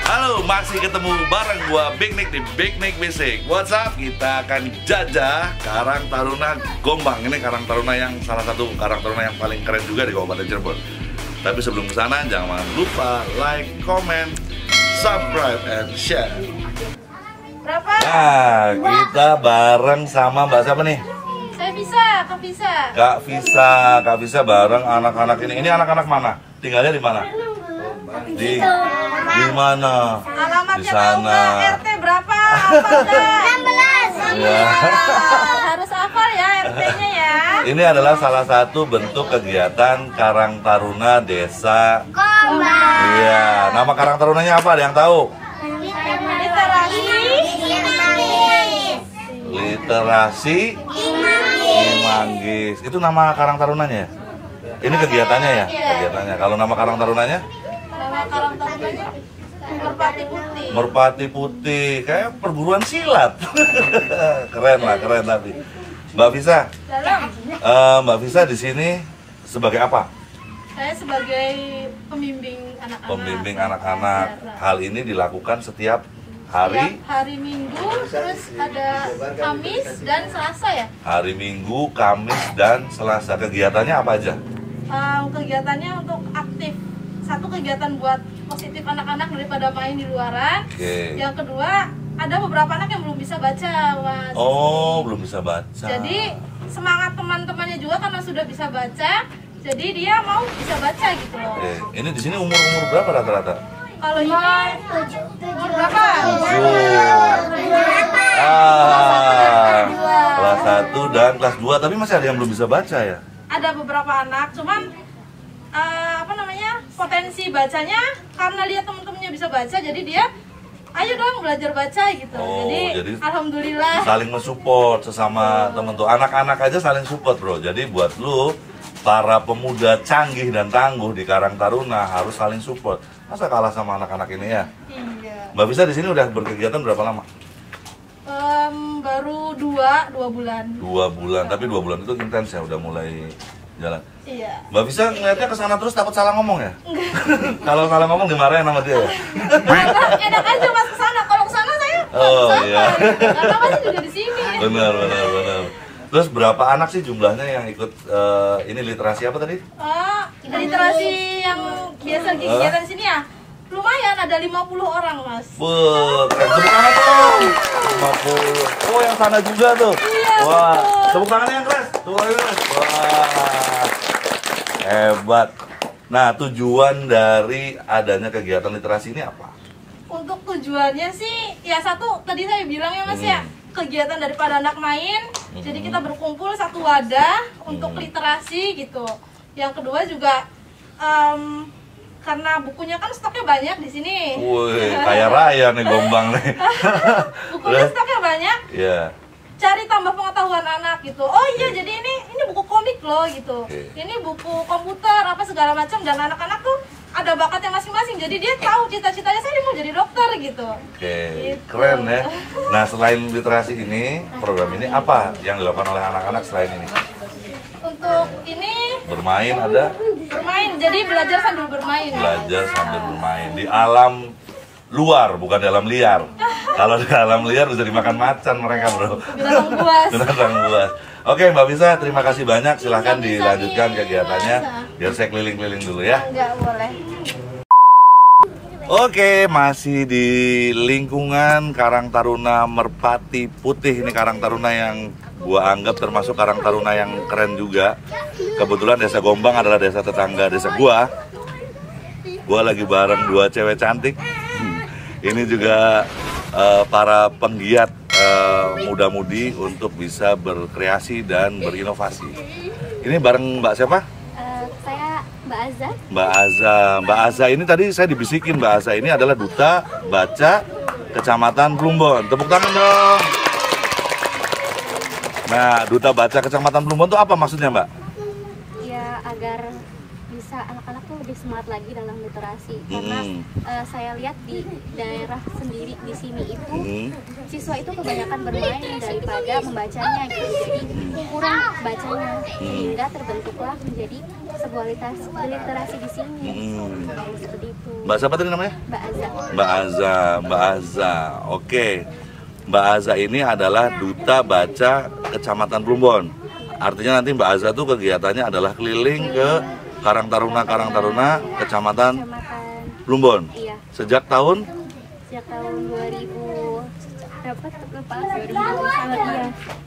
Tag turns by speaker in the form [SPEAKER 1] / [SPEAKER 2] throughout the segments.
[SPEAKER 1] Halo, masih ketemu bareng gua Big Nick di Big Nick Basic. What's up? Kita akan jajah Karang Taruna Gombang. Ini Karang Taruna yang salah satu Karang Taruna yang paling keren juga di Kabupaten Cirebon. Tapi sebelum kesana, jangan lupa like, comment, subscribe, and share. Nah, kita bareng sama Mbak siapa nih?
[SPEAKER 2] Saya bisa, Kak Bisa.
[SPEAKER 1] Kak Bisa bareng anak-anak ini. Ini anak-anak mana? Tinggalnya di mana? Di mana?
[SPEAKER 2] Alamatnya
[SPEAKER 1] di sana.
[SPEAKER 2] tahu nggak? RT berapa? Hafal nggak? 16.
[SPEAKER 1] Ya.
[SPEAKER 2] Harus hafal ya RT-nya ya.
[SPEAKER 1] Ini adalah salah satu bentuk kegiatan Karang Taruna Desa
[SPEAKER 2] Gombang.
[SPEAKER 1] Iya. Nama Karang Tarunanya apa? Ada yang tahu? Literasi Imanggis. Itu nama Karang Tarunanya ya? Ini kegiatannya ya? Kegiatannya. Kalau nama Karang Tarunanya?
[SPEAKER 2] Nama Karang Tarunanya Merpati Putih.
[SPEAKER 1] Merpati Putih. Kayak perguruan silat. Keren lah, keren tapi. Mbak Visa. Mbak Visa di sini sebagai apa?
[SPEAKER 2] Saya sebagai pembimbing anak-anak.
[SPEAKER 1] Pembimbing anak-anak. Hal ini dilakukan setiap hari
[SPEAKER 2] Minggu, terus ada Kamis dan Selasa ya?
[SPEAKER 1] Hari Minggu, Kamis, dan Selasa. Kegiatannya apa aja?
[SPEAKER 2] Kegiatannya untuk aktif. Satu kegiatan buat positif anak-anak daripada main di luaran. Yang kedua, ada beberapa anak yang belum bisa baca, Mas.
[SPEAKER 1] Oh, belum bisa baca.
[SPEAKER 2] Jadi semangat teman-temannya juga karena sudah bisa baca, jadi dia mau bisa baca gitu loh.
[SPEAKER 1] Ini di sini umur berapa rata-rata?
[SPEAKER 2] Kalau ini umur berapa?
[SPEAKER 1] 7. Kelas 1 dan kelas 2, tapi masih ada yang belum bisa baca ya?
[SPEAKER 2] Ada beberapa anak, cuman potensi bacanya karena lihat teman-temannya bisa baca, jadi dia ayo dong belajar baca gitu. Jadi alhamdulillah
[SPEAKER 1] saling mensupport sesama temen tuh. Anak-anak aja saling support bro. Jadi buat lu para pemuda canggih dan tangguh di Karang Taruna harus saling support. Masa kalah sama anak-anak ini ya?
[SPEAKER 2] Iya.
[SPEAKER 1] Mbak Bisa di sini udah berkegiatan berapa lama?
[SPEAKER 2] Baru 2 bulan.
[SPEAKER 1] 2 bulan, tapi 2 bulan itu intens ya, udah mulai jalan.
[SPEAKER 2] Iya.
[SPEAKER 1] Mbak Bisa ngeliatnya ke sana terus takut salah ngomong ya? Kalau salah ngomong dimarahin sama dia ya?
[SPEAKER 2] Enak aja Mas ke sana. Kalau ke sana saya
[SPEAKER 1] iya.
[SPEAKER 2] Karena masih juga di sini.
[SPEAKER 1] Benar. Terus berapa anak sih jumlahnya yang ikut ini literasi apa tadi?
[SPEAKER 2] Literasi yang biasa kegiatan di sini ya. Lumayan, ada 50 orang, Mas.
[SPEAKER 1] Keren. Tepuk tangan dong. 50. Oh, yang sana juga tuh.
[SPEAKER 2] Iya,
[SPEAKER 1] wah,
[SPEAKER 2] betul.
[SPEAKER 1] tepuk tangannya yang keras. Tepuk tangannya yang keras. Wah, hebat. Nah, tujuan dari adanya kegiatan literasi ini apa?
[SPEAKER 2] Untuk tujuannya sih, ya satu, tadi saya bilang ya Mas ya, kegiatan daripada anak main, jadi kita berkumpul satu wadah untuk literasi gitu. Yang kedua juga, karena bukunya kan stoknya banyak di sini.
[SPEAKER 1] Wih, kaya raya nih Gombang nih.
[SPEAKER 2] Bukunya stoknya banyak.
[SPEAKER 1] Iya.
[SPEAKER 2] Cari tambah pengetahuan anak gitu. Oh iya, jadi ini buku komik loh gitu. Ini buku komputer apa segala macam, dan anak-anak tuh ada bakatnya masing-masing. Jadi dia tahu cita-citanya saya mau jadi dokter gitu. Gitu.
[SPEAKER 1] Keren ya. Nah, selain literasi ini, program ini apa yang dilakukan oleh anak-anak selain ini?
[SPEAKER 2] Untuk ini
[SPEAKER 1] bermain ada?
[SPEAKER 2] Bermain, jadi belajar sambil bermain.
[SPEAKER 1] Belajar sambil bermain di alam luar, bukan di alam liar. Kalau di alam liar bisa dimakan macan mereka bro.
[SPEAKER 2] Binatang buas.
[SPEAKER 1] Binatang buas. Oke Mbak Bisa, terima kasih banyak. Silahkan dilanjutkan kegiatannya. Biar saya keliling-keliling dulu ya.
[SPEAKER 2] Enggak boleh.
[SPEAKER 1] Oke, masih di lingkungan Karang Taruna Merpati Putih. Ini Karang Taruna yang gua anggap termasuk Karang Taruna yang keren juga. Kebetulan Desa Gombang adalah desa tetangga desa gua. Gua lagi bareng 2 cewek cantik. Ini juga para penggiat muda-mudi untuk bisa berkreasi dan berinovasi. Ini bareng Mbak siapa?
[SPEAKER 3] Saya Mbak Aza.
[SPEAKER 1] Mbak Aza ini tadi saya dibisikin Mbak Aza ini adalah Duta Baca Kecamatan Plumbon. Tepuk tangan dong. Nah, Duta Baca Kecamatan Plumbon itu apa maksudnya Mbak?
[SPEAKER 3] Ya agar bisa bisa anak-anak tuh lebih semangat lagi dalam literasi. Karena saya lihat di daerah sendiri di sini itu siswa itu kebanyakan bermain daripada membacanya gitu. Jadi kurang bacanya sehingga terbentuklah menjadi sebuah literasi di sini. Seperti itu.
[SPEAKER 1] Mbak siapa tadi namanya?
[SPEAKER 3] Mbak Aza.
[SPEAKER 1] Mbak Aza. Oke. Mbak Aza ini adalah duta baca Kecamatan Plumbon. Artinya nanti Mbak Aza tuh kegiatannya adalah keliling ke Karang Taruna Kecamatan Plumbon.
[SPEAKER 3] Iya.
[SPEAKER 1] Sejak tahun
[SPEAKER 3] 2000 dapat lupa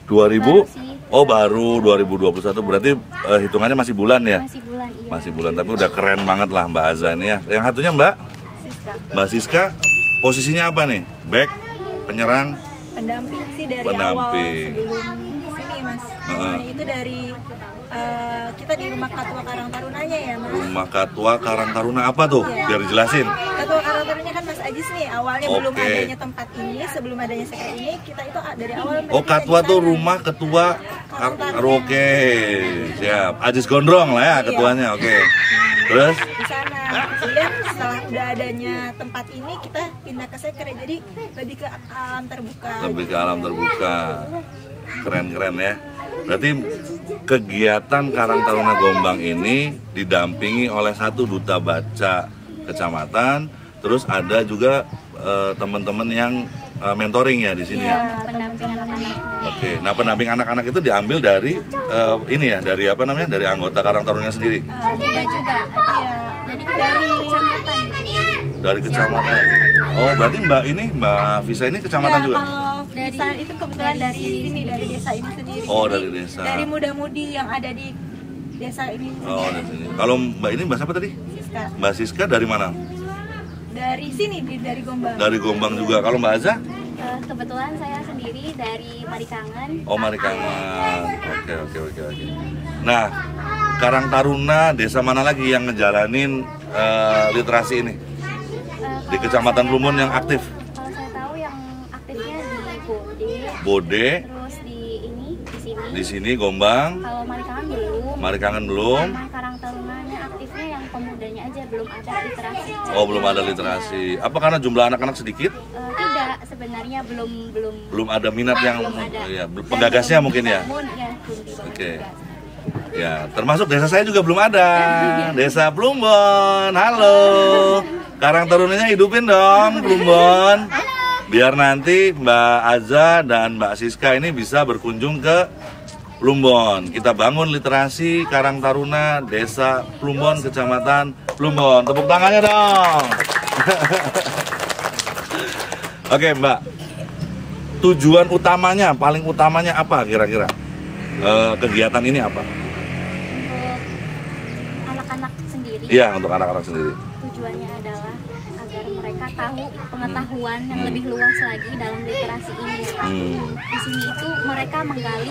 [SPEAKER 1] 2000. Oh, baru 2021. Berarti hitungannya masih bulan ya?
[SPEAKER 3] Masih bulan, iya.
[SPEAKER 1] Masih bulan, tapi udah keren banget lah Mbak Aza ini ya. Yang satunya Mbak Siska, posisinya apa nih? Back, penyerang,
[SPEAKER 4] pendamping sih dari
[SPEAKER 1] pendamping.
[SPEAKER 4] awal sebelum sini Mas. Itu dari kita di Rumah Katua Karang Tarunanya ya Mas.
[SPEAKER 1] Rumah Katua Karang Taruna apa tuh? Biar dijelasin.
[SPEAKER 4] Katua Karang Tarunanya kan Mas Ajis nih, awalnya belum
[SPEAKER 1] Oke.
[SPEAKER 4] adanya tempat ini, sebelum adanya sekret ini, kita itu dari awal
[SPEAKER 1] Oh, Katua tuh rumah ketua. Oke, siap. Ajis Gondrong lah ya ketuanya. Oke. Terus?
[SPEAKER 4] di sana. Kemudian setelah udah adanya tempat ini, kita pindah ke sekret, jadi lebih ke alam terbuka.
[SPEAKER 1] Lebih ke alam terbuka. Keren-keren ya. Berarti kegiatan Karang Taruna Gombang ini didampingi oleh satu duta baca kecamatan, terus ada juga teman-teman yang mentoring ya di sini ya.
[SPEAKER 3] Pendamping anak-anak.
[SPEAKER 1] Oke, nah pendamping anak-anak itu diambil dari ini ya, dari apa namanya, dari anggota Karang Taruna sendiri.
[SPEAKER 3] Tidak juga. Jadi dari kecamatan.
[SPEAKER 1] Dari kecamatan. Oh, berarti Mbak Visa ini kecamatan juga?
[SPEAKER 4] Kalau desa itu kebetulan dari sini, dari desa ini sendiri.
[SPEAKER 1] Oh, dari desa.
[SPEAKER 4] Dari muda-mudi yang ada di desa ini.
[SPEAKER 1] Oh, dari sini. Kalau Mbak ini Mbak siapa tadi?
[SPEAKER 4] Siska.
[SPEAKER 1] Mbak Siska dari mana?
[SPEAKER 4] Dari sini, dari Gombang.
[SPEAKER 1] Dari Gombang juga. Kalau Mbak Aza?
[SPEAKER 3] Kebetulan saya sendiri dari Marikangan.
[SPEAKER 1] Oh, Marikangan. Oke. Nah, Karang Taruna desa mana lagi yang ngejalanin literasi ini? Di Kecamatan Plumbon yang aktif?
[SPEAKER 3] Kalau saya tahu yang aktifnya di
[SPEAKER 1] Bode,
[SPEAKER 3] terus di sini.
[SPEAKER 1] di sini Gombang,
[SPEAKER 3] Kalau Marikangan belum.
[SPEAKER 1] Marikangan belum.
[SPEAKER 3] Sama Karang Tarunanya aktifnya yang pemudanya aja, belum ada literasi.
[SPEAKER 1] Oh, belum ada literasi. Apa karena jumlah anak-anak sedikit?
[SPEAKER 3] Tidak, sebenarnya
[SPEAKER 1] Belum ada minat yang
[SPEAKER 3] belum ada.
[SPEAKER 1] ya, penggagasnya mungkin ya.
[SPEAKER 3] Belum dibangun.
[SPEAKER 1] Oke. Ya, termasuk desa saya juga belum ada. Desa Plumbon. Halo. Karang Tarunanya hidupin dong, Plumbon. Biar nanti Mbak Aza dan Mbak Siska ini bisa berkunjung ke Plumbon. Kita bangun literasi Karang Taruna Desa Plumbon, Kecamatan Plumbon. Tepuk tangannya dong. Oke, Mbak. Tujuan utamanya, paling utamanya apa kira-kira? Kegiatan ini apa?
[SPEAKER 3] Untuk anak-anak sendiri.
[SPEAKER 1] Iya, untuk anak-anak sendiri.
[SPEAKER 3] Tujuannya adalah agar mereka tahu pengetahuan yang lebih luas lagi dalam literasi ini. Di sini itu mereka menggali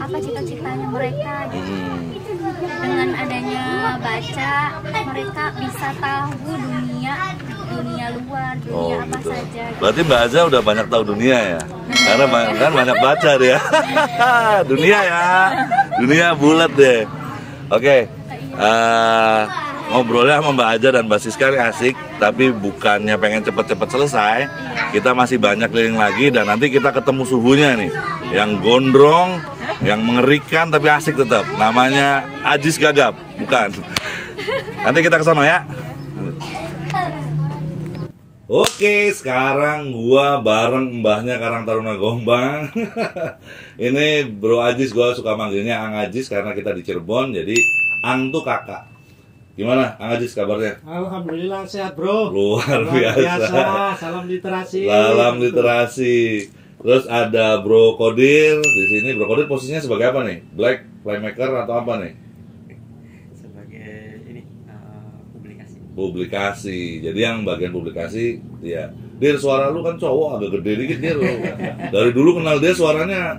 [SPEAKER 3] apa cita-citanya mereka gitu. Dengan adanya baca, mereka bisa tahu dunia luar, dunia apa
[SPEAKER 1] gitu.
[SPEAKER 3] saja.
[SPEAKER 1] Berarti Mbak Aza udah banyak tahu dunia ya? Karena kan banyak baca dia. Dunia ya, dunia bulat deh. Oke. Ngobrolnya sama Mbak Aza dan Mbak Siska ini asik, tapi bukannya pengen cepet-cepet selesai. Kita masih banyak keliling lagi dan nanti kita ketemu suhunya nih, yang gondrong, yang mengerikan tapi asik tetap. Namanya Ajis Gagap, bukan? Nanti kita ke sana ya. Oke, sekarang gua bareng mbahnya Karang Taruna Gombang. Ini Bro Ajis, gua suka manggilnya Ang Ajis karena kita di Cirebon, jadi Ang tuh kakak. Gimana, Ang Ajis kabarnya?
[SPEAKER 5] Alhamdulillah sehat bro.
[SPEAKER 1] Luar biasa.
[SPEAKER 5] Salam literasi.
[SPEAKER 1] Salam literasi. Terus ada Bro Kodir di sini. Bro Kodir posisinya sebagai apa nih? Black playmaker atau apa nih?
[SPEAKER 5] Sebagai ini publikasi.
[SPEAKER 1] Publikasi. Jadi yang bagian publikasi dia. Dir, suara lu kan cowok agak gede dikit Dir. Dari dulu kenal dia suaranya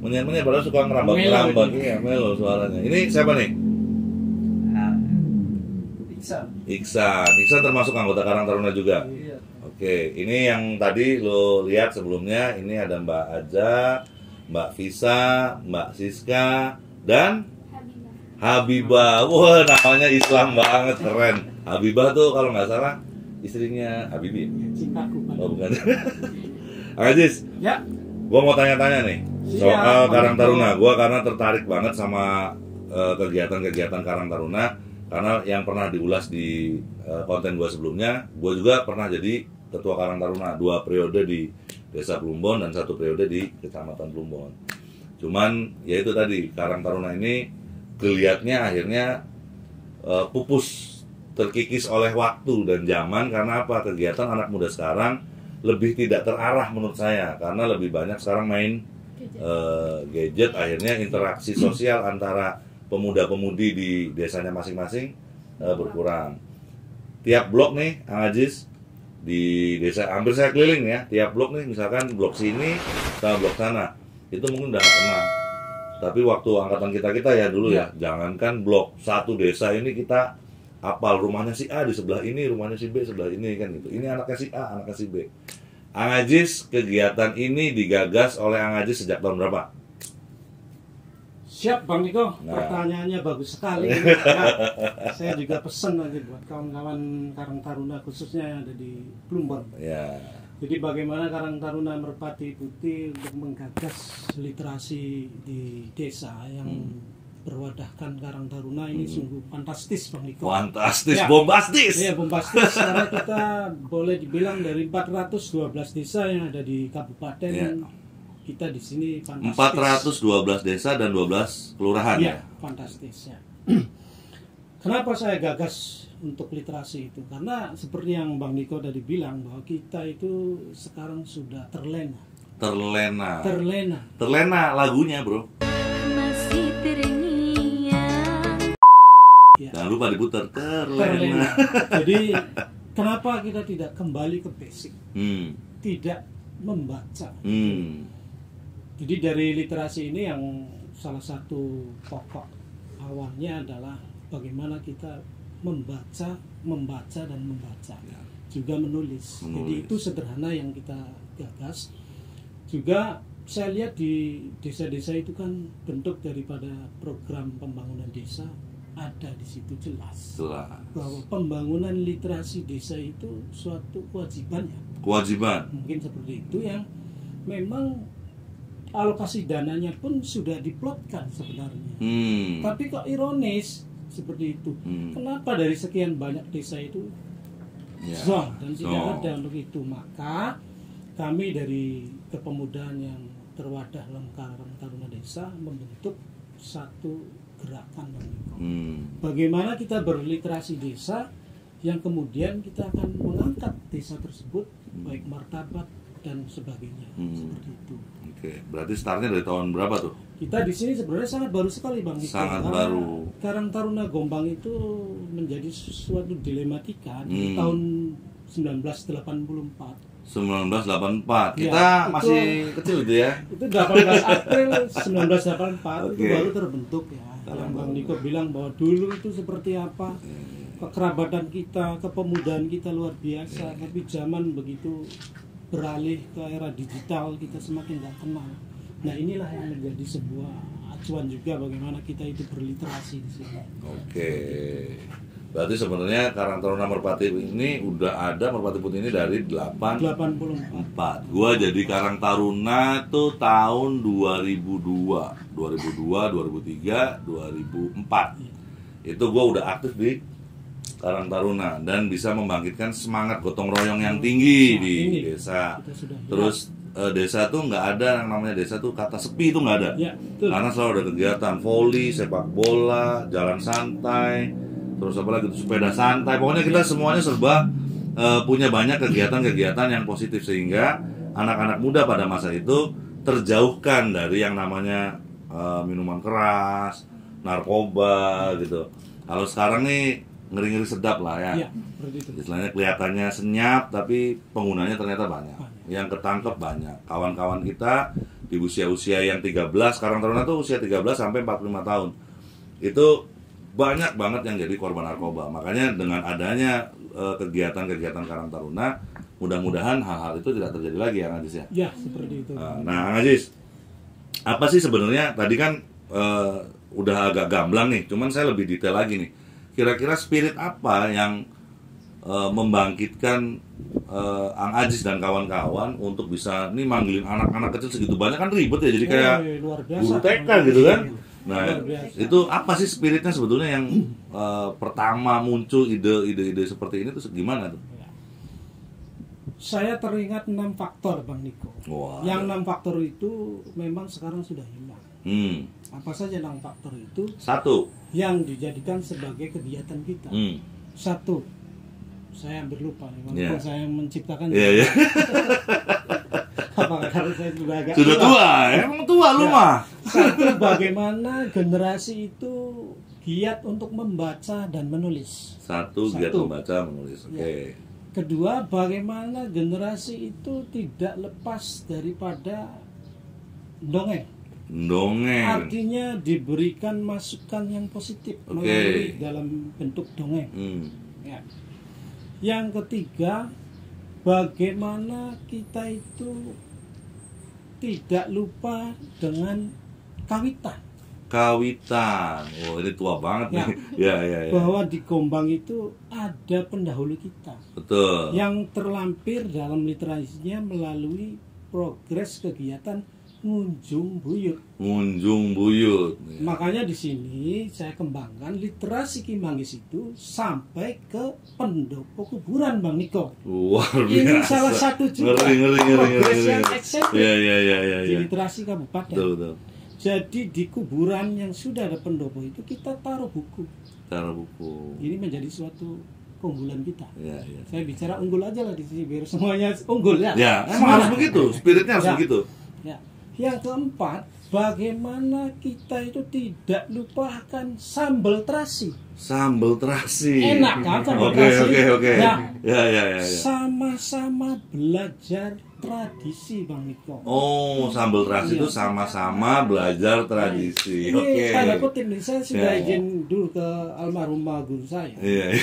[SPEAKER 1] menyet-menyet padahal suka ngerambang-ngerambang. Iya, melo suaranya. Ini siapa nih? Iksan termasuk anggota Karang Taruna juga.
[SPEAKER 5] Iya.
[SPEAKER 1] Oke, ini yang tadi lo lihat sebelumnya, ini ada Mbak Aza, Mbak Visa, Mbak Siska, dan Habibah, wah namanya Islam banget, keren. Habibah tuh kalau nggak salah istrinya Habibie.
[SPEAKER 5] Cintaku.
[SPEAKER 1] Oh bukan. Aziz,
[SPEAKER 5] Ya.
[SPEAKER 1] gua mau tanya-tanya nih soal Karang Taruna. Gua karena tertarik banget sama kegiatan-kegiatan Karang Taruna karena yang pernah diulas di konten gua sebelumnya, gua juga pernah jadi ketua Karang Taruna 2 periode di Desa Plumbon dan 1 periode di Kecamatan Plumbon. Cuman ya itu tadi Karang Taruna ini geliatnya akhirnya pupus, terkikis oleh waktu dan zaman karena apa? Kegiatan anak muda sekarang lebih tidak terarah menurut saya karena lebih banyak sekarang main gadget, akhirnya interaksi sosial antara pemuda-pemudi di desanya masing-masing berkurang. Tiap blok nih, Ang Aziz, di desa hampir saya keliling ya, tiap blok nih misalkan blok sini sama blok sana itu mungkin udah gak kenal. Tapi waktu angkatan kita ya dulu ya, jangankan blok satu desa ini kita apal rumahnya si A di sebelah ini, rumahnya si B sebelah ini kan gitu. Ini anaknya si A, anaknya si B. Ang Aziz, kegiatan ini digagas oleh Ang Aziz sejak tahun berapa?
[SPEAKER 5] Siap Bang Niko,
[SPEAKER 1] Nah.
[SPEAKER 5] pertanyaannya bagus sekali. Nah, saya juga pesen nanti buat kawan-kawan Karang Taruna khususnya yang ada di Plumbon.
[SPEAKER 1] Ya.
[SPEAKER 5] Jadi bagaimana Karang Taruna Merpati Putih untuk menggagas literasi di desa yang berwadahkan Karang Taruna ini sungguh fantastis Bang Niko.
[SPEAKER 1] Fantastis,
[SPEAKER 5] Ya.
[SPEAKER 1] bombastis.
[SPEAKER 5] Iya bombastis karena kita boleh dibilang dari 412 desa yang ada di kabupaten
[SPEAKER 1] Ya.
[SPEAKER 5] kita di sini fantastis.
[SPEAKER 1] 412 desa dan 12 kelurahan
[SPEAKER 5] Iya,
[SPEAKER 1] ya.
[SPEAKER 5] fantastis ya. Kenapa saya gagas untuk literasi itu? Karena seperti yang Bang Niko tadi bilang bahwa kita itu sekarang sudah terlena.
[SPEAKER 1] Terlena.
[SPEAKER 5] Terlena.
[SPEAKER 1] Lagunya, Bro.
[SPEAKER 3] Masih terngiang.
[SPEAKER 5] Ya.
[SPEAKER 1] Jangan lupa diputar.
[SPEAKER 5] Terlena.
[SPEAKER 1] Terlena.
[SPEAKER 5] Jadi kenapa kita tidak kembali ke basic?
[SPEAKER 1] Hmm.
[SPEAKER 5] Tidak membaca.
[SPEAKER 1] Hmm.
[SPEAKER 5] Jadi dari literasi ini yang salah satu pokok awalnya adalah bagaimana kita membaca dan membaca.
[SPEAKER 1] Ya.
[SPEAKER 5] Juga menulis. Jadi
[SPEAKER 1] Menulis.
[SPEAKER 5] itu sederhana yang kita gagas. Juga saya lihat di desa-desa itu kan bentuk daripada program pembangunan desa ada di situ jelas
[SPEAKER 1] Jelas.
[SPEAKER 5] bahwa pembangunan literasi desa itu suatu kewajiban ya.
[SPEAKER 1] Kewajiban.
[SPEAKER 5] Mungkin seperti itu yang memang alokasi dananya pun sudah diplotkan sebenarnya.
[SPEAKER 1] Hmm.
[SPEAKER 5] Tapi kok ironis seperti itu.
[SPEAKER 1] Hmm.
[SPEAKER 5] Kenapa dari sekian banyak desa itu
[SPEAKER 1] Ya.
[SPEAKER 5] zonk dan tidak
[SPEAKER 1] Zonk.
[SPEAKER 5] ada untuk itu? Maka kami dari kepemudaan yang terwadah dalam Karang Taruna Desa membentuk satu gerakan. Bagaimana kita berliterasi desa yang kemudian kita akan mengangkat desa tersebut baik martabat dan sebagainya. Seperti itu.
[SPEAKER 1] Oke, berarti startnya dari tahun berapa tuh?
[SPEAKER 5] Kita di sini sebenarnya sangat baru sekali Bang Niko.
[SPEAKER 1] Sangat
[SPEAKER 5] Karena
[SPEAKER 1] baru.
[SPEAKER 5] Karang Taruna Gombang itu menjadi sesuatu dilematika di
[SPEAKER 1] Hmm.
[SPEAKER 5] tahun 1984.
[SPEAKER 1] 1984.
[SPEAKER 5] Ya,
[SPEAKER 1] Kita
[SPEAKER 5] itu-
[SPEAKER 1] masih kecil gitu ya.
[SPEAKER 5] Itu 18 April 1984 itu
[SPEAKER 1] Oke.
[SPEAKER 5] baru terbentuk ya. Yang Bang Niko bilang bahwa dulu itu seperti apa, kekerabatan kita, kepemudaan kita luar biasa, tapi zaman begitu beralih ke era digital kita semakin nggak kenal. Nah inilah yang menjadi sebuah acuan juga bagaimana kita itu berliterasi di sini.
[SPEAKER 1] Oke. Berarti sebenarnya Karang Taruna Merpati ini udah ada Merpati Putih ini dari
[SPEAKER 5] 84.
[SPEAKER 1] Gua jadi Karang Taruna tuh tahun 2002, 2003, 2004. Itu gua udah aktif di Karang Taruna dan bisa membangkitkan semangat gotong royong yang tinggi
[SPEAKER 5] Nah,
[SPEAKER 1] di
[SPEAKER 5] ini
[SPEAKER 1] desa.
[SPEAKER 5] kita sudah
[SPEAKER 1] Terus desa tuh nggak ada yang namanya desa tuh kata sepi itu nggak ada.
[SPEAKER 5] ya, betul.
[SPEAKER 1] Karena selalu ada kegiatan voli, sepak bola, jalan santai, terus apa lagi tuh, sepeda santai. Pokoknya kita semuanya serba punya banyak kegiatan-kegiatan yang positif sehingga anak-anak muda pada masa itu terjauhkan dari yang namanya minuman keras, narkoba gitu. Kalau sekarang nih ngeri-ngeri sedap lah ya.
[SPEAKER 5] Ya, seperti itu.
[SPEAKER 1] Istilahnya kelihatannya senyap tapi penggunanya ternyata banyak. Yang ketangkep banyak. Kawan-kawan kita di usia-usia yang 13, Karang Taruna tuh usia 13 sampai 45 tahun. Itu banyak banget yang jadi korban narkoba. Makanya dengan adanya kegiatan-kegiatan Karang Taruna, mudah-mudahan hal-hal itu tidak terjadi lagi ya, Aziz ya.
[SPEAKER 5] Ya, seperti itu.
[SPEAKER 1] Nah, Aziz, apa sih sebenarnya tadi kan udah agak gamblang nih, cuman saya lebih detail lagi nih. Kira-kira spirit apa yang membangkitkan Ang Ajis dan kawan-kawan untuk bisa nih manggilin anak-anak kecil segitu banyak, kan ribet ya, jadi kayak
[SPEAKER 5] luar biasa,
[SPEAKER 1] guru TK gitu kan. Nah,
[SPEAKER 5] luar biasa.
[SPEAKER 1] itu apa sih spiritnya sebetulnya yang pertama muncul ide seperti ini tuh gimana tuh?
[SPEAKER 5] Saya teringat 6 faktor Bang Niko.
[SPEAKER 1] Wah,
[SPEAKER 5] Yang 6 faktor itu memang sekarang sudah hilang. Apa saja 6 faktor itu?
[SPEAKER 1] 1.
[SPEAKER 5] Yang dijadikan sebagai kegiatan kita. 1. Saya hampir lupa nih, walaupun saya menciptakan.
[SPEAKER 1] Iya.
[SPEAKER 5] Apakah karena saya sudah agak
[SPEAKER 1] Sudah tua, emang tua lu mah.
[SPEAKER 5] 1, bagaimana generasi itu giat untuk membaca dan menulis.
[SPEAKER 1] 1, giat membaca, menulis. Oke.
[SPEAKER 5] Kedua, bagaimana generasi itu tidak lepas daripada dongeng. Artinya diberikan masukan yang positif melalui dalam bentuk dongeng. Ya. Yang ketiga, bagaimana kita itu tidak lupa dengan kawitan. Oh ini tua banget nih. Ya. Bahwa di Gombang itu ada pendahulu kita.
[SPEAKER 1] Betul.
[SPEAKER 5] Yang terlampir dalam literasinya melalui progres kegiatan ngunjung buyut. Ya. Makanya di sini saya kembangkan literasi Ki Manggis itu sampai ke pendopo kuburan Bang Niko.
[SPEAKER 1] Luar biasa.
[SPEAKER 5] Ini salah satu juga progres yang ekstrim di literasi kabupaten.
[SPEAKER 1] Betul.
[SPEAKER 5] Jadi di kuburan yang sudah ada pendopo itu kita taruh buku. Ini menjadi suatu keunggulan kita.
[SPEAKER 1] Ya.
[SPEAKER 5] Saya bicara unggul aja lah di sini biar semuanya unggul ya.
[SPEAKER 1] Ya, emang harus begitu, spiritnya harus begitu.
[SPEAKER 5] Ya. Yang keempat, bagaimana kita itu tidak lupakan sambal terasi. Enak kan sambal terasi?
[SPEAKER 1] Oke. Ya.
[SPEAKER 5] Sama-sama belajar tradisi Bang Niko.
[SPEAKER 1] Oh, sambal terasi itu sama-sama belajar tradisi.
[SPEAKER 5] Ini tanda kutip nih, saya sudah izin dulu ke almarhumah guru saya.
[SPEAKER 1] Iya.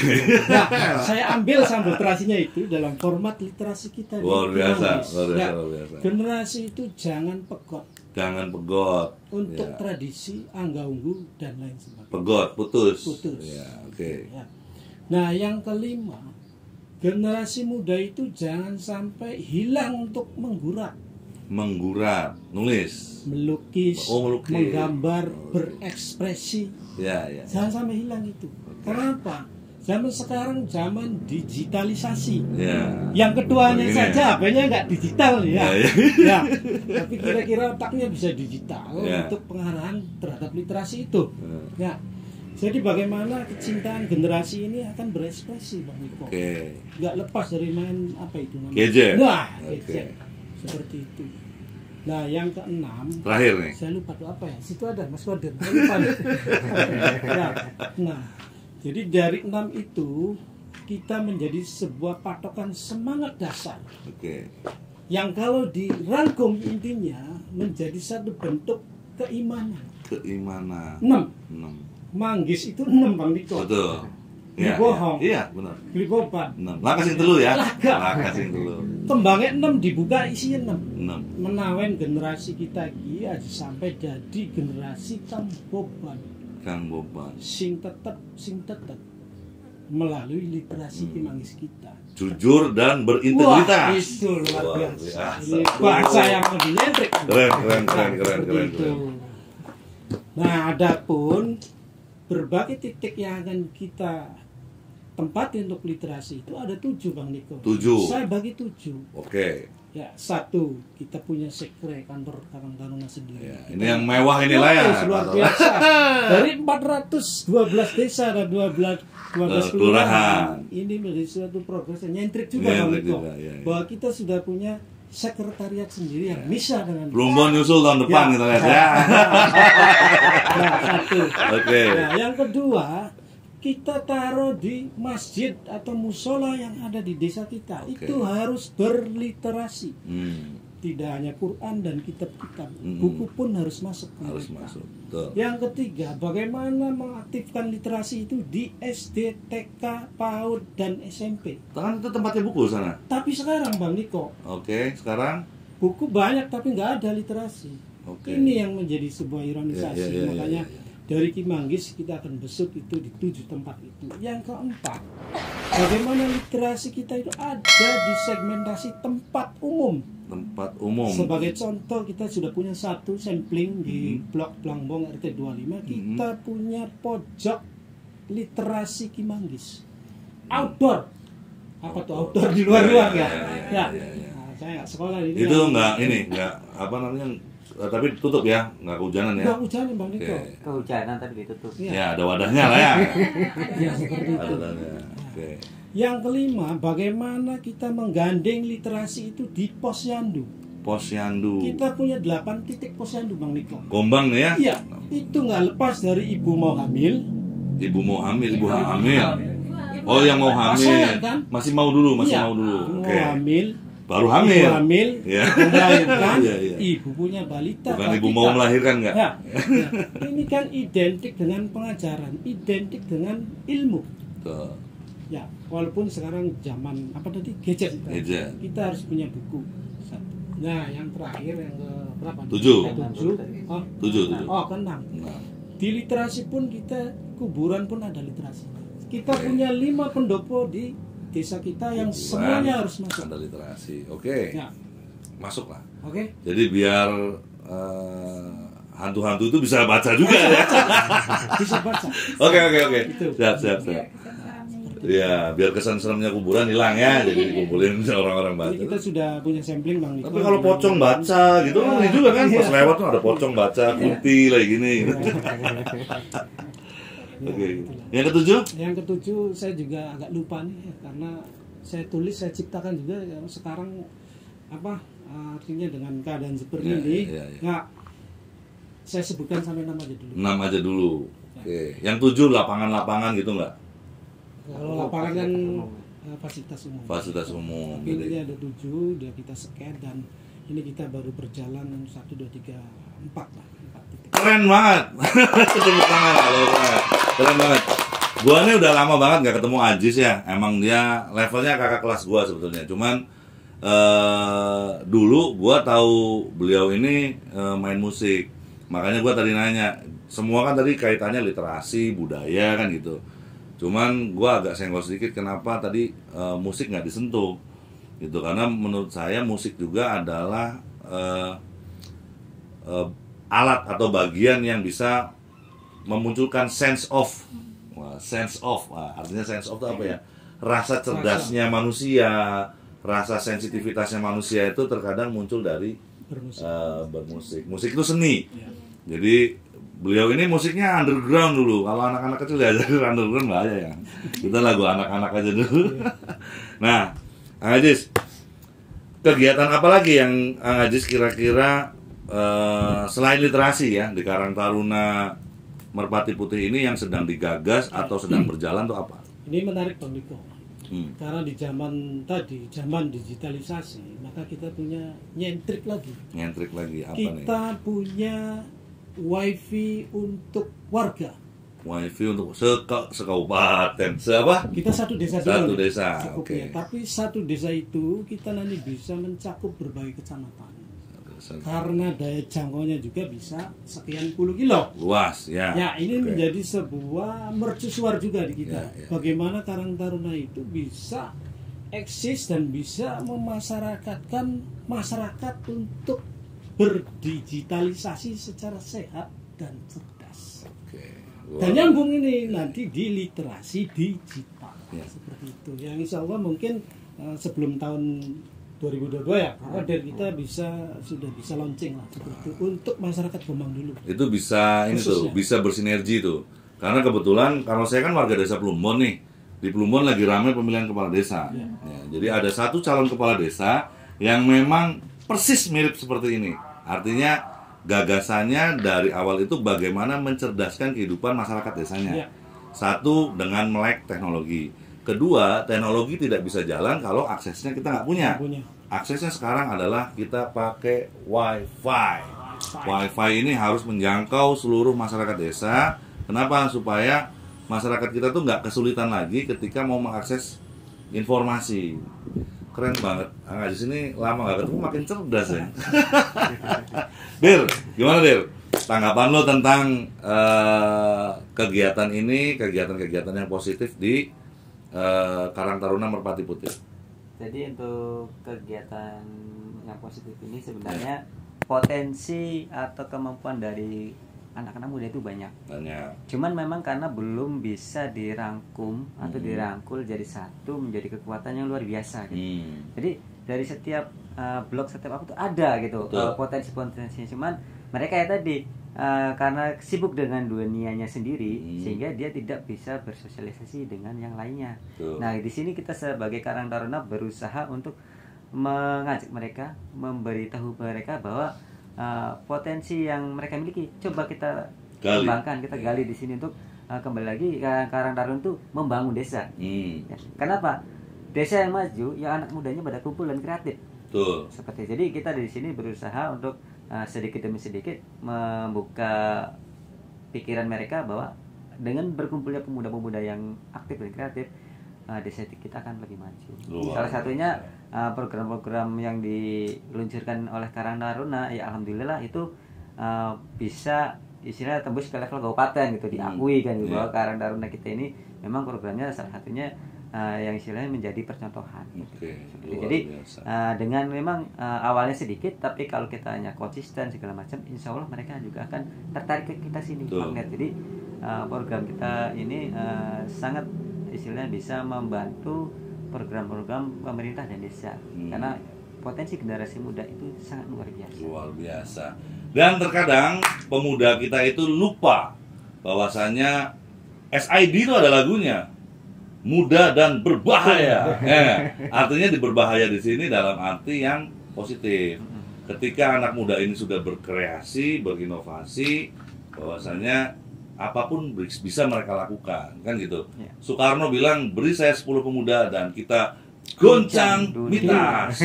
[SPEAKER 5] Nah, saya ambil sambal terasinya itu dalam format literasi kita.
[SPEAKER 1] Luar biasa.
[SPEAKER 5] Generasi itu jangan pegot. Untuk tradisi, angga unggu dan lain sebagainya.
[SPEAKER 1] Pegot, putus.
[SPEAKER 5] Ya,
[SPEAKER 1] oke.
[SPEAKER 5] Ya. Nah, yang kelima, generasi muda itu jangan sampai hilang untuk menggurat,
[SPEAKER 1] nulis,
[SPEAKER 5] melukis, menggambar, berekspresi.
[SPEAKER 1] Ya.
[SPEAKER 5] Jangan sampai hilang itu. Kenapa? Zaman sekarang zaman digitalisasi.
[SPEAKER 1] Ya.
[SPEAKER 5] Yang keduanya saja HP-nya nggak digital ya. Ya. Tapi kira-kira otaknya bisa digital untuk pengarahan terhadap literasi itu. Ya. Jadi bagaimana kecintaan generasi ini akan berekspresi Bang Niko. Nggak lepas dari main apa itu namanya.
[SPEAKER 1] Gadget.
[SPEAKER 5] Gadget. Seperti itu. Nah, yang keenam,
[SPEAKER 1] terakhir nih.
[SPEAKER 5] Saya lupa tuh apa ya. Situ ada Mas Wader. Saya lupa nih. Ya. Nah, jadi dari 6 itu kita menjadi sebuah patokan semangat dasar. Yang kalau dirangkum intinya menjadi satu bentuk keimanan. 6. Manggis itu 6 Bang Niko.
[SPEAKER 1] Betul.
[SPEAKER 5] Beli bohong.
[SPEAKER 1] Iya, benar.
[SPEAKER 5] Beli boban.
[SPEAKER 1] 6. Lakasing telu ya.
[SPEAKER 5] Lakasing telu. Tembangnya 6 dibuka isinya 6. Menawen generasi kita iki aja sampai jadi generasi Kang Boban. Sing tetep melalui literasi Ki Manggis kita.
[SPEAKER 1] Jujur dan berintegritas.
[SPEAKER 5] Wah, itu luar biasa. Ini bahasa yang lebih nyentrik.
[SPEAKER 1] Keren.
[SPEAKER 5] Nah, adapun berbagai titik yang akan kita tempati untuk literasi itu ada 7 Bang Niko.
[SPEAKER 1] 7.
[SPEAKER 5] Saya bagi 7. Ya, 1 kita punya sekre kantor Karang Taruna sendiri.
[SPEAKER 1] Ya, ini yang mewah inilah ya.
[SPEAKER 5] Luar biasa. Dari 412 desa dan 12 kelurahan. Ini menjadi suatu progres yang nyentrik juga Bang Niko. Bahwa kita sudah punya sekretariat sendiri yang bisa dengan
[SPEAKER 1] Plumbon nyusul tahun depan kita lihat ya.
[SPEAKER 5] Nah, 1. Nah, yang kedua, kita taruh di masjid atau musola yang ada di desa kita. Itu harus berliterasi. Tidak hanya Quran dan kitab-kitab, buku pun harus masuk. Yang ketiga, bagaimana mengaktifkan literasi itu di SD, TK, PAUD, dan SMP.
[SPEAKER 1] Kan itu tempatnya buku sana.
[SPEAKER 5] Tapi sekarang Bang Niko.
[SPEAKER 1] Sekarang
[SPEAKER 5] buku banyak tapi nggak ada literasi. Ini yang menjadi sebuah ironisasi. Makanya dari Kimanggis kita akan besuk itu di 7 tempat itu. Yang keempat, bagaimana literasi kita itu ada di segmentasi tempat umum.
[SPEAKER 1] Tempat umum.
[SPEAKER 5] Sebagai contoh, kita sudah punya satu sampling di blok Blangbong RT 25. Kita punya pojok literasi Kimanggis. Outdoor. Apa tuh outdoor di luar-luar ya? Ya. Nah, saya nggak sekolah ini.
[SPEAKER 1] Itu nggak apa namanya? Tapi tutup ya, nggak kehujanan ya?
[SPEAKER 5] Nggak hujan Bang Niko.
[SPEAKER 6] Kehujanan tapi ditutup.
[SPEAKER 1] Ya, ada wadahnya lah ya.
[SPEAKER 5] Ya seperti itu.
[SPEAKER 1] Ada wadahnya. Oke.
[SPEAKER 5] Yang kelima, bagaimana kita menggandeng literasi itu di posyandu.
[SPEAKER 1] Posyandu.
[SPEAKER 5] Kita punya 8 titik posyandu Bang Niko.
[SPEAKER 1] Gombang nih ya?
[SPEAKER 5] Iya, itu nggak lepas dari ibu mau hamil.
[SPEAKER 1] Ibu mau hamil, ibu hamil. Oh, yang mau hamil.
[SPEAKER 5] Pasangan, kan?
[SPEAKER 1] Masih mau dulu, masih
[SPEAKER 5] Iya,
[SPEAKER 1] mau dulu.
[SPEAKER 5] mau
[SPEAKER 1] Oke.
[SPEAKER 5] hamil.
[SPEAKER 1] Baru hamil.
[SPEAKER 5] Ibu hamil,
[SPEAKER 1] Iya.
[SPEAKER 5] melahirkan,
[SPEAKER 1] Iya, iya.
[SPEAKER 5] ibu punya balita.
[SPEAKER 1] Bukan
[SPEAKER 5] balita.
[SPEAKER 1] ibu mau melahirkan nggak?
[SPEAKER 5] Ya, ya. Ini kan identik dengan pengajaran, identik dengan ilmu.
[SPEAKER 1] Tuh.
[SPEAKER 5] Ya, walaupun sekarang zaman apa tadi gadget,
[SPEAKER 1] Gadget.
[SPEAKER 5] kita harus punya buku. Nah, yang terakhir yang ke berapa?
[SPEAKER 1] 7.
[SPEAKER 5] 7. Oh,
[SPEAKER 1] 7.
[SPEAKER 5] oh ke-6.
[SPEAKER 1] Nah,
[SPEAKER 5] Di literasi pun kita, kuburan pun ada literasi. Kita
[SPEAKER 1] Oke.
[SPEAKER 5] punya 5 pendopo di desa kita yang semuanya harus masuk.
[SPEAKER 1] ada literasi. Oke.
[SPEAKER 5] Ya,
[SPEAKER 1] Masuk lah.
[SPEAKER 5] oke.
[SPEAKER 1] Jadi biar hantu-hantu itu bisa baca juga ya.
[SPEAKER 5] Bisa baca.
[SPEAKER 1] Oke.
[SPEAKER 5] Itu.
[SPEAKER 1] Siap. Ya, biar kesan seremnya kuburan hilang ya. Jadi dikumpulin orang-orang baca.
[SPEAKER 5] Jadi kita sudah punya sampling Bang Niko.
[SPEAKER 1] Tapi kalau pocong baca gitu ini juga kan pas lewat tuh ada pocong baca kunti lagi gini. Oke. Yang ketujuh?
[SPEAKER 5] Yang ketujuh saya juga agak lupa nih karena saya tulis, saya ciptakan juga sekarang apa artinya dengan keadaan seperti
[SPEAKER 1] Ya,
[SPEAKER 5] ini.
[SPEAKER 1] ya.
[SPEAKER 5] Nggak, saya sebutkan sampai 6 aja dulu.
[SPEAKER 1] 6 aja dulu. Oke. Yang 7 lapangan-lapangan gitu nggak?
[SPEAKER 5] Kalau lapangan kan fasilitas umum.
[SPEAKER 1] Fasilitas umum.
[SPEAKER 5] Tapi ini
[SPEAKER 1] Jadi
[SPEAKER 5] ada 7, dia kita scan dan ini kita baru berjalan 1, 2, 3, 4 lah. 4 titik.
[SPEAKER 1] keren banget. Tepuk tangan, keren banget. Gua ini udah lama banget nggak ketemu Ajis ya. Emang dia levelnya kakak kelas gua sebetulnya. Cuman dulu gua tahu beliau ini main musik. Makanya gua tadi nanya. Semua kan tadi kaitannya literasi, budaya kan gitu. Cuman gua agak senggol sedikit kenapa tadi musik nggak disentuh gitu, karena menurut saya musik juga adalah alat atau bagian yang bisa memunculkan sense of. Wah, sense of. Wah, artinya sense of itu apa ya? Rasa cerdasnya manusia, rasa sensitivitasnya manusia itu terkadang muncul dari bermusik. Musik itu seni. Jadi beliau ini musiknya underground dulu. Kalau anak-anak kecil diajarin underground bahaya ya. Kita lagu anak-anak aja dulu. Nah, Ang Ajis, kegiatan apa lagi yang Ang Ajis kira-kira selain literasi ya di Karang Taruna Merpati Putih ini yang sedang digagas atau sedang berjalan tuh apa?
[SPEAKER 5] Ini menarik Bang Niko. Karena di zaman tadi, zaman digitalisasi, maka kita punya nyentrik lagi.
[SPEAKER 1] Nyentrik lagi apa nih?
[SPEAKER 5] Kita punya wifi untuk warga.
[SPEAKER 1] Wifi untuk sekabupaten, apa?
[SPEAKER 5] Kita satu desa
[SPEAKER 1] Satu
[SPEAKER 5] dulu.
[SPEAKER 1] desa,
[SPEAKER 5] Cukup
[SPEAKER 1] oke.
[SPEAKER 5] ya. Tapi satu desa itu kita nanti bisa mencakup berbagai kecamatan. Karena daya jangkaunya juga bisa sekian puluh kilo.
[SPEAKER 1] Luas ya.
[SPEAKER 5] Ya, ini
[SPEAKER 1] Oke.
[SPEAKER 5] menjadi sebuah mercusuar juga di kita.
[SPEAKER 1] Ya.
[SPEAKER 5] Bagaimana Karang Taruna itu bisa eksis dan bisa memasyarakatkan masyarakat untuk berdigitalisasi secara sehat dan cerdas.
[SPEAKER 1] Oke.
[SPEAKER 5] Dan nyambung ini nanti di literasi digital.
[SPEAKER 1] Ya.
[SPEAKER 5] Seperti itu. Yang insya Allah mungkin sebelum tahun 2022 ya, dari kita sudah bisa launching lah seperti itu untuk masyarakat Gombang dulu.
[SPEAKER 1] Itu bisa ini tuh,
[SPEAKER 5] Khususnya.
[SPEAKER 1] bisa bersinergi tuh. Karena kebetulan kalau saya kan warga desa Plumbon nih. Di Plumbon lagi ramai pemilihan kepala desa.
[SPEAKER 5] Ya.
[SPEAKER 1] Ya, jadi ada satu calon kepala desa yang memang persis mirip seperti ini. Artinya gagasannya dari awal itu bagaimana mencerdaskan kehidupan masyarakat desanya.
[SPEAKER 5] Ya.
[SPEAKER 1] Satu, dengan melek teknologi. Kedua, teknologi tidak bisa jalan kalau aksesnya kita nggak punya. Aksesnya sekarang adalah kita pakai wifi. Wifi ini harus menjangkau seluruh masyarakat desa. Kenapa? Supaya masyarakat kita tuh nggak kesulitan lagi ketika mau mengakses informasi. Keren banget. Ang Ajis ini lama nggak ketemu makin cerdas ya. Dir, gimana Dir? tanggapan lo tentang kegiatan ini, kegiatan-kegiatan yang positif di Karang Taruna Merpati Putih.
[SPEAKER 6] Jadi untuk kegiatan yang positif ini sebenarnya potensi atau kemampuan dari anak-anak muda itu banyak. Cuman memang karena belum bisa dirangkum atau dirangkul jadi satu menjadi kekuatan yang luar biasa gitu. Jadi dari setiap blok, setiap apa tuh ada gitu potensi-potensinya. Cuman mereka ya tadi karena sibuk dengan dunianya sendiri sehingga dia tidak bisa bersosialisasi dengan yang lainnya. Nah, di sini kita sebagai Karang Taruna berusaha untuk mengajak mereka, memberitahu mereka bahwa potensi yang mereka miliki coba kita kembangkan, kita gali di sini untuk kembali lagi Karang Taruna itu membangun desa. Ya. Kenapa? Desa yang maju, ya anak mudanya pada kumpul dan kreatif. Seperti jadi kita di sini berusaha untuk sedikit demi sedikit membuka pikiran mereka bahwa dengan berkumpulnya pemuda-pemuda yang aktif dan kreatif, desa kita akan lebih maju. Salah satunya program-program yang diluncurkan oleh Karang Taruna, ya alhamdulillah itu bisa istilahnya tembus ke level kabupaten gitu, diakui kan bahwa Karang Taruna kita ini memang programnya salah satunya yang istilahnya menjadi percontohan. Jadi dengan memang awalnya sedikit, tapi kalau kita hanya konsisten segala macam, insya Allah mereka juga akan tertarik ke kita sini. Jadi program kita ini sangat istilahnya bisa membantu program-program pemerintah dan desa, karena potensi generasi muda itu sangat luar biasa.
[SPEAKER 1] Luar biasa. Dan terkadang pemuda kita itu lupa bahwasannya SID itu ada lagunya. Muda dan berbahaya. Artinya berbahaya di sini dalam arti yang positif. Ketika anak muda ini sudah berkreasi, berinovasi, bahwasanya apapun bisa mereka lakukan, kan gitu. Soekarno bilang, beri saya 10 pemuda dan kita goncang mitas,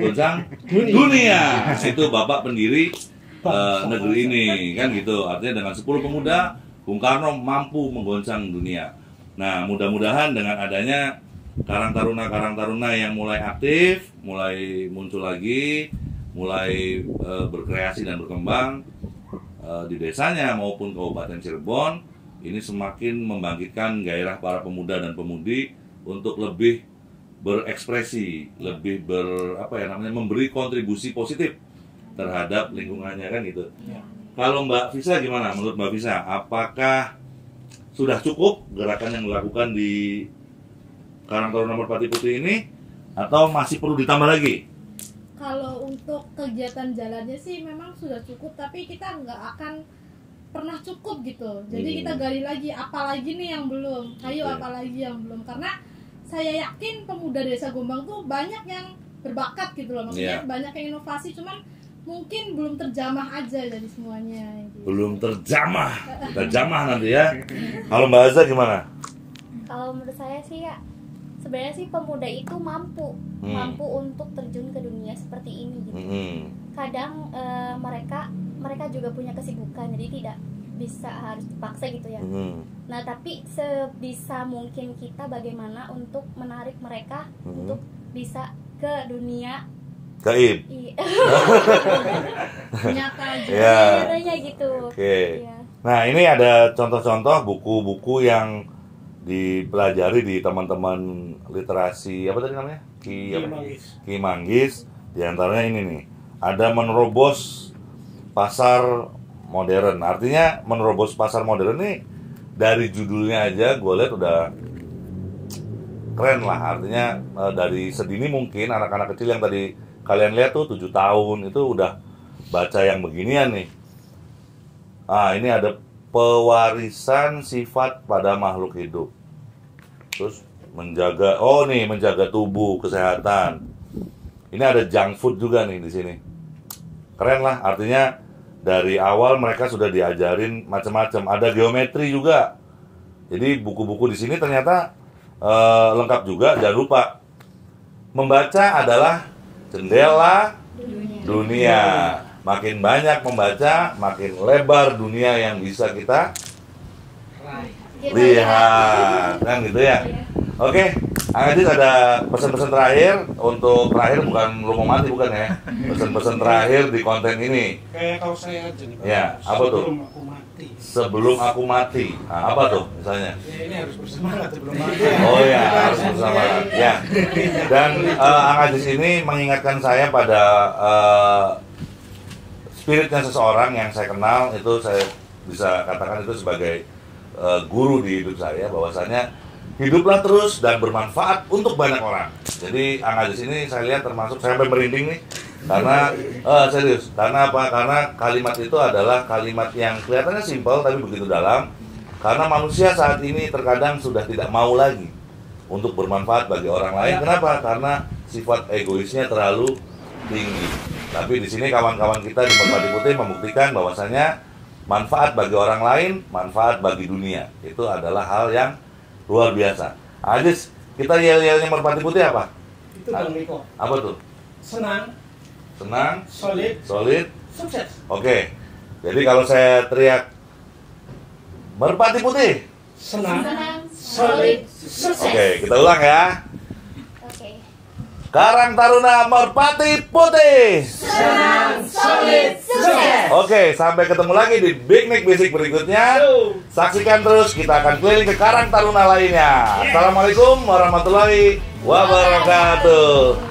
[SPEAKER 1] goncang dunia. Itu bapak pendiri negeri ini, kan gitu. Artinya dengan 10 pemuda, Bung Karno mampu menggoncang dunia. Nah, mudah-mudahan dengan adanya Karang Taruna yang mulai aktif, mulai muncul lagi, mulai berkreasi dan berkembang di desanya maupun Kabupaten Cirebon, ini semakin membangkitkan gairah para pemuda dan pemudi untuk lebih berekspresi, lebih memberi kontribusi positif terhadap lingkungannya, kan gitu. Kalau Mbak Visa gimana? Menurut Mbak Visa, apakah sudah cukup gerakan yang dilakukan di Karang Taruna Merpati Putih ini, atau masih perlu ditambah lagi?
[SPEAKER 2] Kalau untuk kegiatan jalannya sih memang sudah cukup, tapi kita nggak akan pernah cukup gitu. Jadi kita gali lagi, apalagi nih yang belum, ayo apalagi yang belum. Karena saya yakin pemuda Desa Gombang tuh banyak yang berbakat gitu loh, maksudnya banyak yang inovasi, cuman mungkin belum terjamah aja dari semuanya gitu.
[SPEAKER 1] Belum terjamah, kita jamah nanti ya. Kalau Mbak Azza gimana?
[SPEAKER 3] Kalau menurut saya sih ya, sebenarnya sih pemuda itu mampu untuk terjun ke dunia seperti ini gitu. Kadang mereka juga punya kesibukan, jadi tidak bisa harus dipaksa gitu ya. Nah, tapi sebisa mungkin kita bagaimana untuk menarik mereka untuk bisa ke dunia
[SPEAKER 1] gaib.
[SPEAKER 2] Nyata aja.
[SPEAKER 3] Nyatanya gitu.
[SPEAKER 1] Nah, ini ada contoh-contoh buku-buku yang dipelajari di teman-teman literasi apa tadi namanya? Ki Manggis. Di antaranya ini nih, ada menerobos pasar modern. Artinya menerobos pasar modern nih, dari judulnya aja gue lihat udah keren lah. Artinya dari sedini mungkin anak-anak kecil yang tadi kalian lihat tuh 7 tahun itu udah baca yang beginian nih. Ini ada pewarisan sifat pada makhluk hidup. Terus menjaga tubuh, kesehatan. Ini ada junk food juga nih di sini. Keren lah, artinya dari awal mereka sudah diajarin macam-macam. Ada geometri juga. Jadi buku-buku di sini ternyata lengkap juga. Jangan lupa, membaca adalah jendela dunia. Makin banyak membaca, makin lebar dunia yang bisa kita lihat, kan gitu ya. Oke, Angadis ada pesan-pesan terakhir untuk terakhir, bukan lu mau mati bukan ya? Pesan-pesan terakhir di konten ini.
[SPEAKER 5] Kayak kalau saya aja nih Pak.
[SPEAKER 1] Ya, apa tuh?
[SPEAKER 5] Sebelum aku mati.
[SPEAKER 1] Sebelum aku mati. Nah, apa tuh misalnya?
[SPEAKER 5] Ya, ini harus bersemangat sebelum mati.
[SPEAKER 1] Oh ya, harus bersemangat. Ya. Dan Angadis ini mengingatkan saya pada spiritnya seseorang yang saya kenal, itu saya bisa katakan itu sebagai guru di hidup saya, bahwasanya hiduplah terus dan bermanfaat untuk banyak orang. Jadi Angadis ini saya lihat termasuk, saya sampai merinding nih, karena serius, karena apa? Karena kalimat itu adalah kalimat yang kelihatannya simpel tapi begitu dalam. Karena manusia saat ini terkadang sudah tidak mau lagi untuk bermanfaat bagi orang lain. Kenapa? Karena sifat egoisnya terlalu tinggi. Tapi di sini kawan-kawan kita di Merpati Putih membuktikan bahwasanya manfaat bagi orang lain, manfaat bagi dunia. Itu adalah hal yang luar biasa. Adis, kita yel-yelnya Merpati Putih apa?
[SPEAKER 5] Itu Bang Riko.
[SPEAKER 1] Apa tuh?
[SPEAKER 5] Senang,
[SPEAKER 1] Senang,
[SPEAKER 5] solid,
[SPEAKER 1] sukses.
[SPEAKER 5] sukses.
[SPEAKER 1] Oke. Jadi kalau saya teriak Merpati Putih.
[SPEAKER 5] Senang, solid, sukses.
[SPEAKER 1] Oke, kita ulang ya.
[SPEAKER 3] Oke.
[SPEAKER 1] Karang Taruna Merpati Putih.
[SPEAKER 4] Senang, solid, sukses.
[SPEAKER 1] Oke, sampai ketemu lagi di Big Nick Basic berikutnya. Saksikan terus, kita akan keliling ke Karang Taruna lainnya. Assalamualaikum warahmatullahi wabarakatuh.